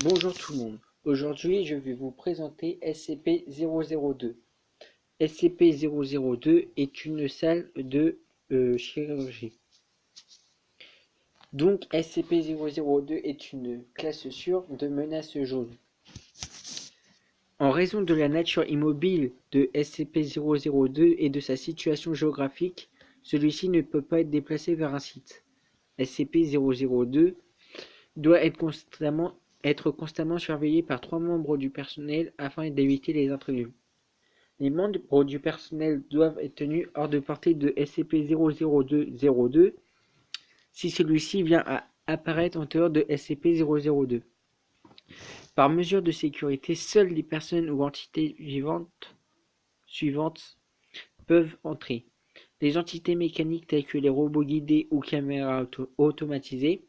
Bonjour tout le monde. Aujourd'hui, je vais vous présenter SCP-002. SCP-002 est une salle de chirurgie. Donc, SCP-002 est une classe sûre de menace jaune. En raison de la nature immobile de SCP-002 et de sa situation géographique, celui-ci ne peut pas être déplacé vers un site. SCP-002 doit être constamment surveillé par 3 membres du personnel afin d'éviter les intrus. Les membres du personnel doivent être tenus hors de portée de SCP-002-02 si celui-ci vient à apparaître en dehors de SCP-002. Par mesure de sécurité, seules les personnes ou entités suivantes peuvent entrer. Les entités mécaniques telles que les robots guidés ou caméras automatisées,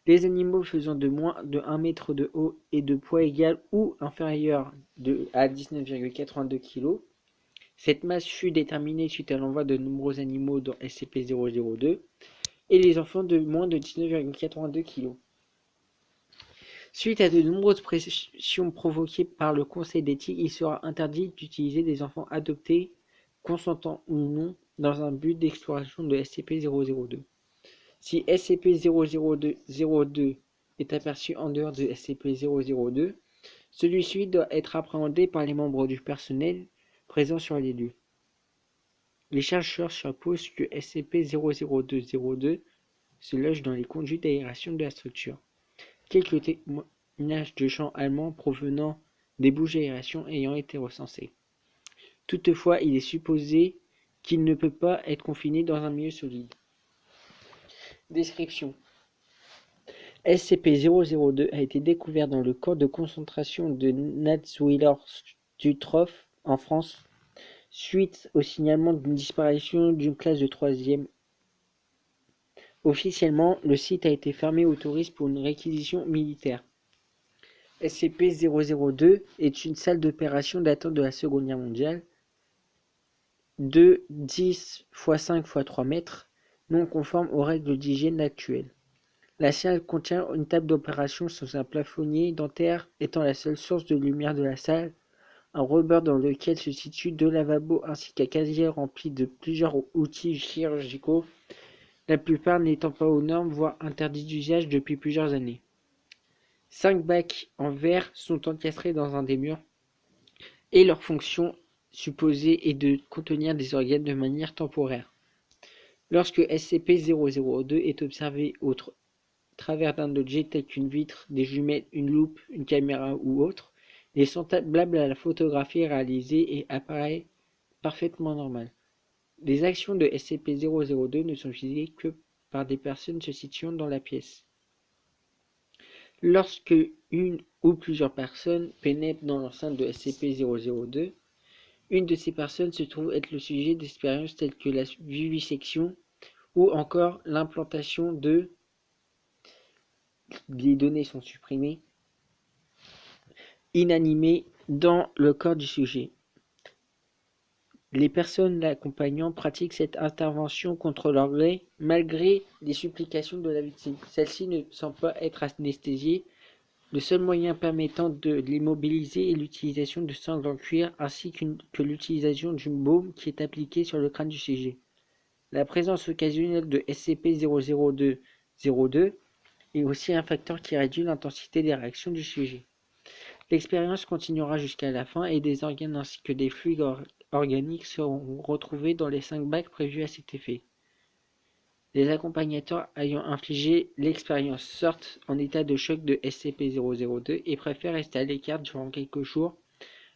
les animaux faisant de moins de 1 mètre de haut et de poids égal ou inférieur à 19,82 kg. Cette masse fut déterminée suite à l'envoi de nombreux animaux dans SCP-002 et les enfants de moins de 19,82 kg. Suite à de nombreuses pressions provoquées par le Conseil d'éthique, il sera interdit d'utiliser des enfants adoptés, consentants ou non, dans un but d'exploration de SCP-002. Si SCP-002 est aperçu en dehors de SCP-002, celui-ci doit être appréhendé par les membres du personnel présents sur les lieux. Les chercheurs supposent que SCP-002-02 se loge dans les conduits d'aération de la structure. Quelques témoignages de champs allemands provenant des bouches d'aération ayant été recensés. Toutefois, il est supposé qu'il ne peut pas être confiné dans un milieu solide. Description. SCP-002 a été découvert dans le camp de concentration de Natzwiller-Struthof en France, suite au signalement d'une disparition d'une classe de 3e. Officiellement, le site a été fermé aux touristes pour une réquisition militaire. SCP-002 est une salle d'opération datant de la Seconde Guerre mondiale, de 10 x 5 x 3 mètres, non conforme aux règles d'hygiène actuelles. La salle contient une table d'opération sans un plafonnier dentaire étant la seule source de lumière de la salle, un rebord dans lequel se situent 2 lavabos ainsi qu'un casier rempli de plusieurs outils chirurgicaux, la plupart n'étant pas aux normes voire interdits d'usage depuis plusieurs années. 5 bacs en verre sont encastrés dans un des murs et leur fonction supposée est de contenir des organes de manière temporaire. Lorsque SCP-002 est observé au travers d'un objet tel qu'une vitre, des jumelles, une loupe, une caméra ou autre, il est semblable à la photographie réalisée et apparaît parfaitement normal. Les actions de SCP-002 ne sont visées que par des personnes se situant dans la pièce. Lorsque une ou plusieurs personnes pénètrent dans l'enceinte de SCP-002, une de ces personnes se trouve être le sujet d'expériences telles que la vivisection ou encore l'implantation de... Les données sont supprimées. Inanimées dans le corps du sujet. Les personnes l'accompagnant pratiquent cette intervention contre leur gré, malgré les supplications de la victime. Celle-ci ne semble pas être anesthésiée. Le seul moyen permettant de l'immobiliser est l'utilisation de sangles en cuir ainsi que l'utilisation d'une baume qui est appliquée sur le crâne du sujet. La présence occasionnelle de SCP-002-02 est aussi un facteur qui réduit l'intensité des réactions du sujet. L'expérience continuera jusqu'à la fin et des organes ainsi que des fluides organiques seront retrouvés dans les 5 bacs prévus à cet effet. Les accompagnateurs ayant infligé l'expérience sortent en état de choc de SCP-002 et préfèrent rester à l'écart durant quelques jours,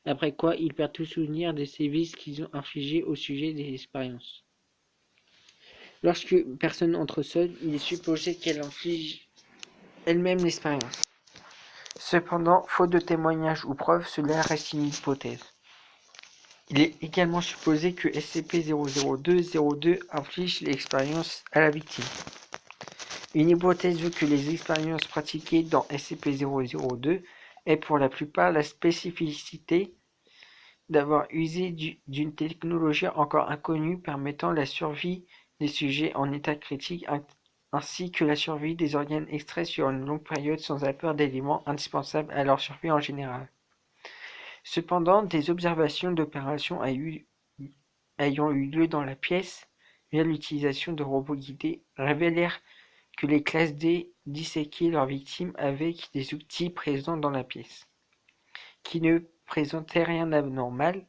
après quoi ils perdent tout souvenir des sévices qu'ils ont infligés au sujet des expériences. Lorsque une personne entre seule, il est supposé qu'elle inflige elle-même l'expérience. Cependant, faute de témoignages ou preuves, cela reste une hypothèse. Il est également supposé que SCP-002-02 inflige l'expérience à la victime. Une hypothèse veut que les expériences pratiquées dans SCP-002 aient pour la plupart la spécificité d'avoir usé d'une technologie encore inconnue permettant la survie des sujets en état critique ainsi que la survie des organes extraits sur une longue période sans apport d'éléments indispensables à leur survie en général. Cependant, des observations d'opérations ayant eu lieu dans la pièce, via l'utilisation de robots guidés, révélèrent que les classes D disséquaient leurs victimes avec des outils présents dans la pièce, qui ne présentaient rien d'anormal,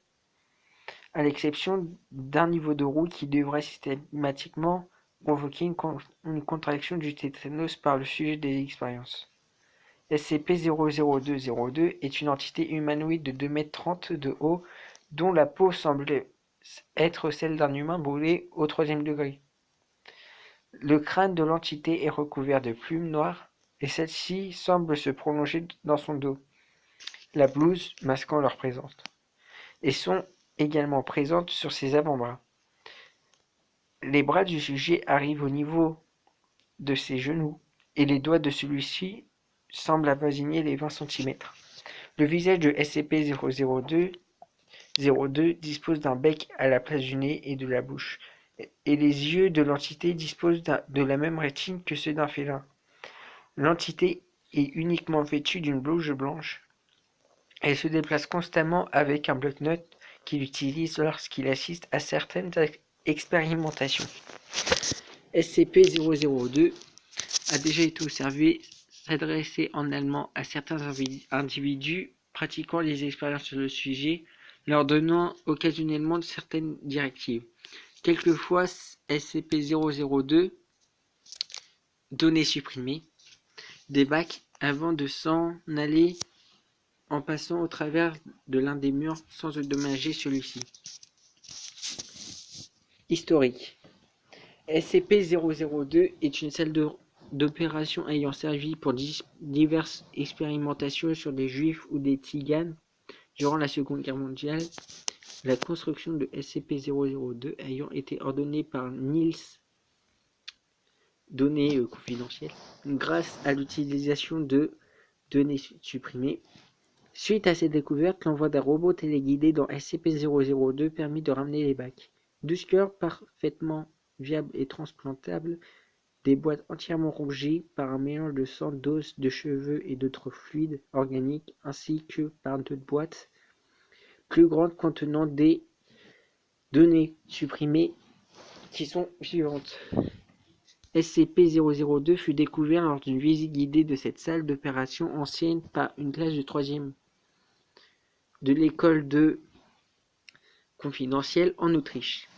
à l'exception d'un niveau de roue qui devrait systématiquement provoquer une contraction du tétanos par le sujet des expériences. SCP-00202 est une entité humanoïde de 2,30 m de haut dont la peau semble être celle d'un humain brûlé au 3e degré. Le crâne de l'entité est recouvert de plumes noires et celle-ci semble se prolonger dans son dos, la blouse masquant leur présence, et sont également présentes sur ses avant-bras. Les bras du sujet arrivent au niveau de ses genoux et les doigts de celui-ci semblent avoisiner les 20 cm. Le visage de SCP-002 dispose d'un bec à la place du nez et de la bouche, et les yeux de l'entité disposent de la même rétine que ceux d'un félin. L'entité est uniquement vêtue d'une blouse blanche. Elle se déplace constamment avec un bloc-notes qu'il utilise lorsqu'il assiste à certaines expérimentations. SCP-002 a déjà été observé s'adresser en allemand à certains individus pratiquant les expériences sur le sujet, leur donnant occasionnellement certaines directives. Quelquefois, SCP-002, données supprimées, débarque avant de s'en aller en passant au travers de l'un des murs sans endommager celui-ci. Historique. SCP-002 est une salle d'opération ayant servi pour diverses expérimentations sur des juifs ou des tziganes durant la Seconde Guerre mondiale. La construction de SCP-002 ayant été ordonnée par Niels, données confidentielles, grâce à l'utilisation de données supprimées. Suite à ces découvertes, l'envoi d'un robot téléguidé dans SCP-002 permit de ramener les bacs. 12 cœurs parfaitement viables et transplantables, des boîtes entièrement rongées par un mélange de sang, d'os, de cheveux et d'autres fluides organiques, ainsi que par d'autres boîtes plus grandes contenant des données supprimées qui sont suivantes. SCP-002 fut découvert lors d'une visite guidée de cette salle d'opération ancienne par une classe de 3e de l'école de confidentielle en Autriche.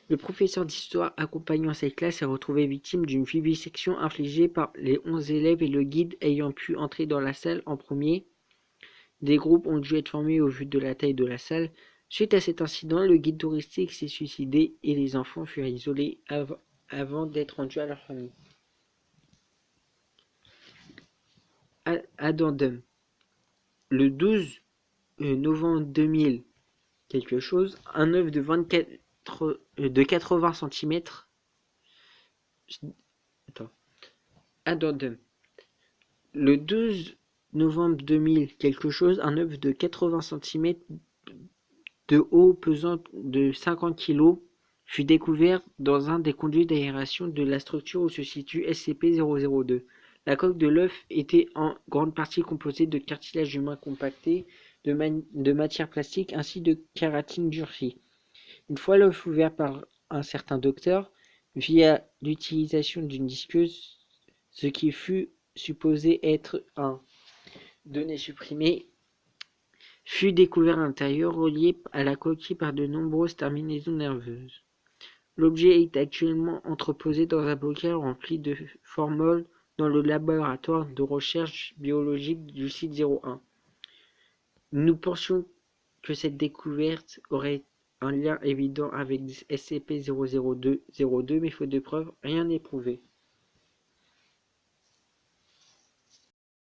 Le professeur d'histoire accompagnant cette classe est retrouvé victime d'une vivisection infligée par les 11 élèves et le guide ayant pu entrer dans la salle en premier. Des groupes ont dû être formés au vu de la taille de la salle. Suite à cet incident, le guide touristique s'est suicidé et les enfants furent isolés avant d'être rendus à leur famille. Addendum. Le 12 novembre 2000, un œuf de 80 cm. Addendum. Le 12 novembre 2000, un œuf de 80 cm de haut pesant de 50 kg fut découvert dans un des conduits d'aération de la structure où se situe SCP-002. La coque de l'œuf était en grande partie composée de cartilage humain compacté, de matière plastique ainsi de kératine durcie. Une fois l'œuf ouvert par un certain docteur, via l'utilisation d'une disqueuse, ce qui fut supposé être un données supprimées, fut découvert à l'intérieur, relié à la coquille par de nombreuses terminaisons nerveuses. L'objet est actuellement entreposé dans un bocal rempli de formol dans le laboratoire de recherche biologique du site 01. Nous pensions que cette découverte aurait un lien évident avec SCP-002, mais faute de preuves, rien n'est prouvé.